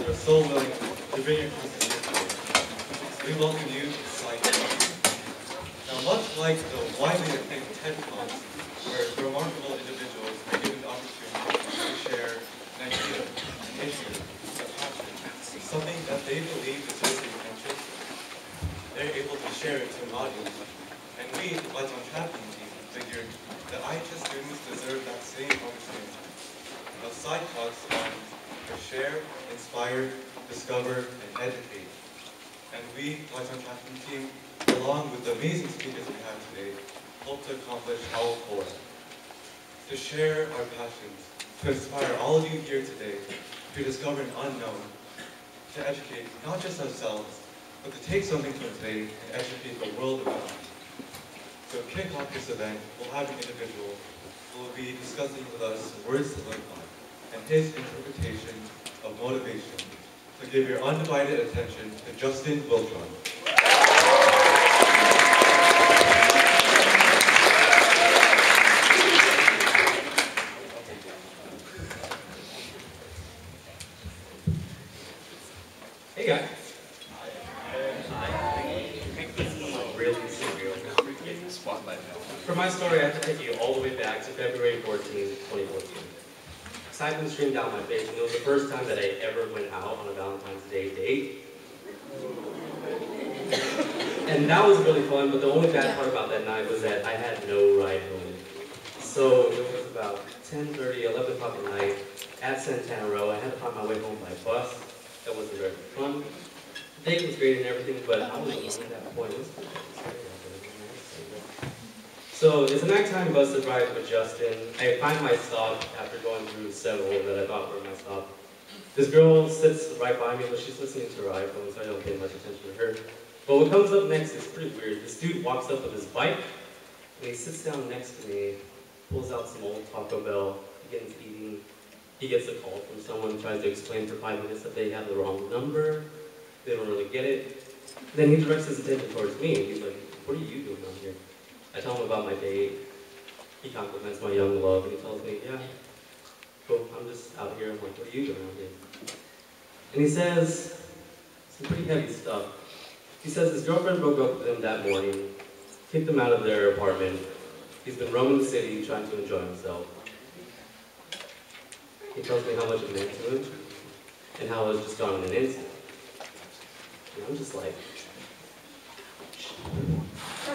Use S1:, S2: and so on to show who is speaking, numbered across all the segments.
S1: who are so willing to bring your classes here today. We welcome you to SIDETalks. Now, much like the widely acclaimed TED Talks, where remarkable individuals are given the opportunity to share an idea, an issue, a passion, something that they believe deserves attention, they're able to share it to an audience. And we, the Wiltron Champion team, figured that IHS students deserve that same opportunity. Now, SIDETalks stands for share, inspire, discover, and educate. And we, the Wiltron Champion team, along with the amazing speakers we have today, hope to accomplish all four. To share our passions, to inspire all of you here today, to discover an unknown, to educate not just ourselves, but to take something from today and educate the world around us. To kick off this event, we'll have an individual who will be discussing with us words to live by and his interpretation of motivation. So give your undivided attention to Justin Wiltron.
S2: Hey guys. For my story, I have to take you all the way back to February 14, 2014. Excitement streamed down my face, and it was the first time that I ever went out on a Valentine's Day date. And that was really fun, but the only bad part about that night was that I had no ride home. So it was about 10:30, 11 o'clock at night at Santana Row. I had to find my way home by bus. That wasn't very fun. The date was great and everything, but I was alone at that point. So it's a nighttime bus ride with Justin. I find my stop after going through several that I thought were my stop. This girl sits right by me, but she's listening to her iPhone, so I don't pay much attention to her. But what comes up next is pretty weird. This dude walks up with his bike, and he sits down next to me, pulls out some old Taco Bell, begins eating. He gets a call from someone, tries to explain for 5 minutes that they have the wrong number, they don't really get it. Then he directs his attention towards me, and he's like, "What are you doing out here?" I tell him about my date. He compliments my young love, and he tells me, "Yeah, cool, I'm just out here." I'm like, "What are you doing out here?" And he says some pretty heavy stuff. He says his girlfriend broke up with him that morning, kicked him out of their apartment. He's been roaming the city trying to enjoy himself. He tells me how much it meant to him, and how it was just gone in an instant. And I'm just like,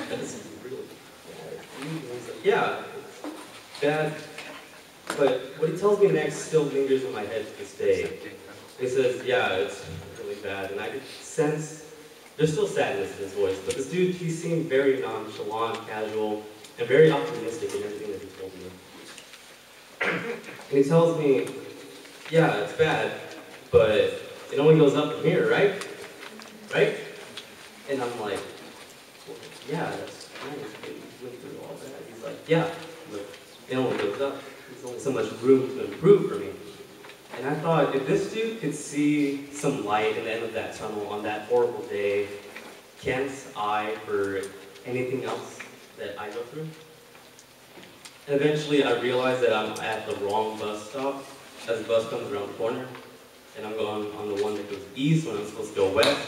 S2: "This is really bad." And he's like, "Yeah, it's bad." But what he tells me next still lingers in my head to this day. He says, "Yeah, it's really bad." And I could sense, there's still sadness in his voice, but this dude, he seemed very nonchalant, casual, and very optimistic in everything that he told me. And he tells me, "Yeah, it's bad, but it only goes up from here, right? Right?" And I'm like, "Well, yeah, that's nice. We went through all that." He's like, "Yeah, but it only goes up. There's only so much room to improve for me." And I thought, if this dude could see some light at the end of that tunnel on that horrible day, can't I for anything else that I go through? And eventually I realized that I'm at the wrong bus stop as the bus comes around the corner, and I'm going on the one that goes east when I'm supposed to go west.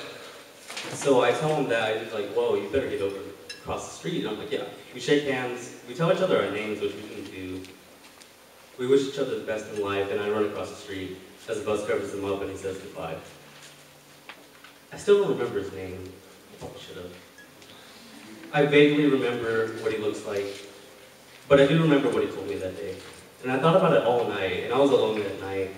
S2: So I tell him that, he's like, "Whoa, you better get over across the street." And I'm like, "Yeah." We shake hands, we tell each other our names, which we can do. We wish each other the best in life, and I run across the street as the bus covers him up and he says goodbye. I still don't remember his name. I probably should have. I vaguely remember what he looks like, but I do remember what he told me that day. And I thought about it all night, and I was alone that night,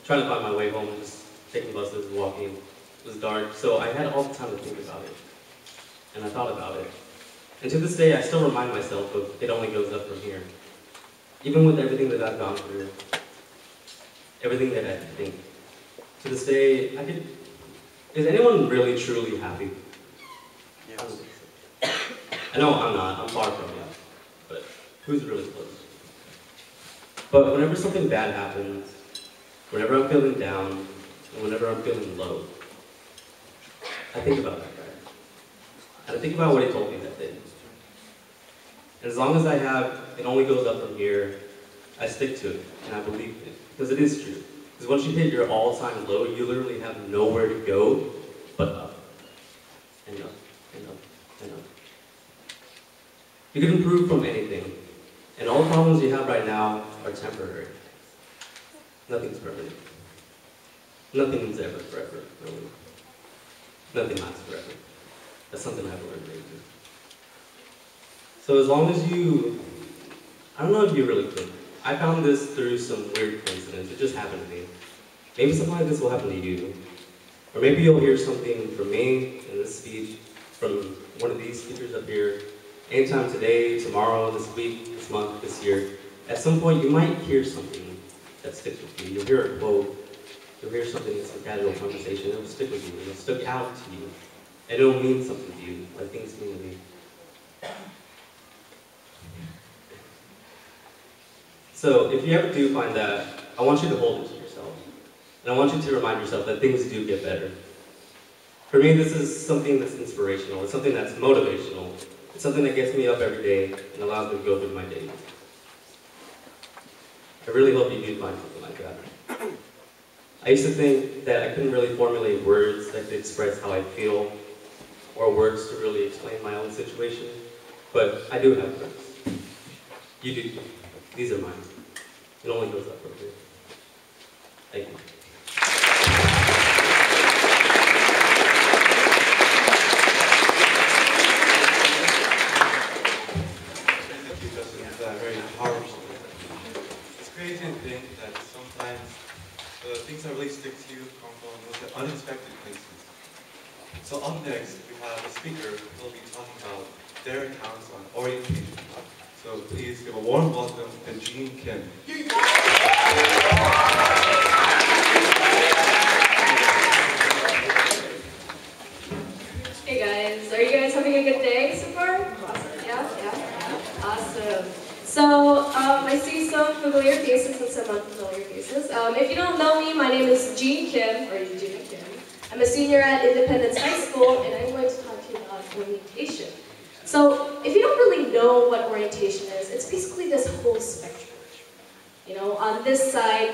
S2: trying to find my way home, just taking buses and walking. It was dark, so I had all the time to think about it. And I thought about it. And to this day, I still remind myself of it only goes up from here. Even with everything that I've gone through, everything that I think. To this day, is anyone really truly happy?
S3: Yes.
S2: I know I'm not, I'm far from it, but who's really close? But whenever something bad happens, whenever I'm feeling down, and whenever I'm feeling low, I think about that guy. And I think about what he told me that day. And as long as I have, it only goes up from here, I stick to it, and I believe it, because it is true. Because once you hit your all-time low, you literally have nowhere to go but up, and up, and up, and up. You can improve from anything, and all the problems you have right now are temporary. Nothing's permanent. Nothing's ever forever, really. Nothing lasts forever. That's something I've learned lately. So as long as you, I don't know if you really think, I found this through some weird coincidence. It just happened to me. Maybe something like this will happen to you. Or maybe you'll hear something from me in this speech, from one of these speakers up here, anytime today, tomorrow, this week, this month, this year. At some point, you might hear something that sticks with you. You'll hear a quote, you'll hear something in some casual conversation, it'll stick with you, it'll stick out to you, and it'll mean something to you, like things mean to me. So, if you ever do find that, I want you to hold it to yourself. And I want you to remind yourself that things do get better. For me, this is something that's inspirational, it's something that's motivational, it's something that gets me up every day and allows me to go through my days. I really hope you do find something like that. I used to think that I couldn't really formulate words that could express how I feel, or words to really explain my own situation, but I do have words. You do too. These are mine. It only goes up from here. Thank you.
S1: Thank you, Justin. It's very powerful. It's crazy to think that sometimes the things that really stick to you come from those unexpected places. So up next, we have a speaker who will be talking about their accounts on orientation. So please give a warm welcome to Jean Kim.
S4: Hey guys, are you guys having a good day so far? Awesome, yeah? Awesome. So, I see some familiar faces and some unfamiliar faces. If you don't know me, my name is Jean Kim, or Eugenia Kim. I'm a senior at Independence High School, and I'm going to talk to you about orientation. So, if you don't really know what orientation is, it's basically this whole spectrum. You know, on this side,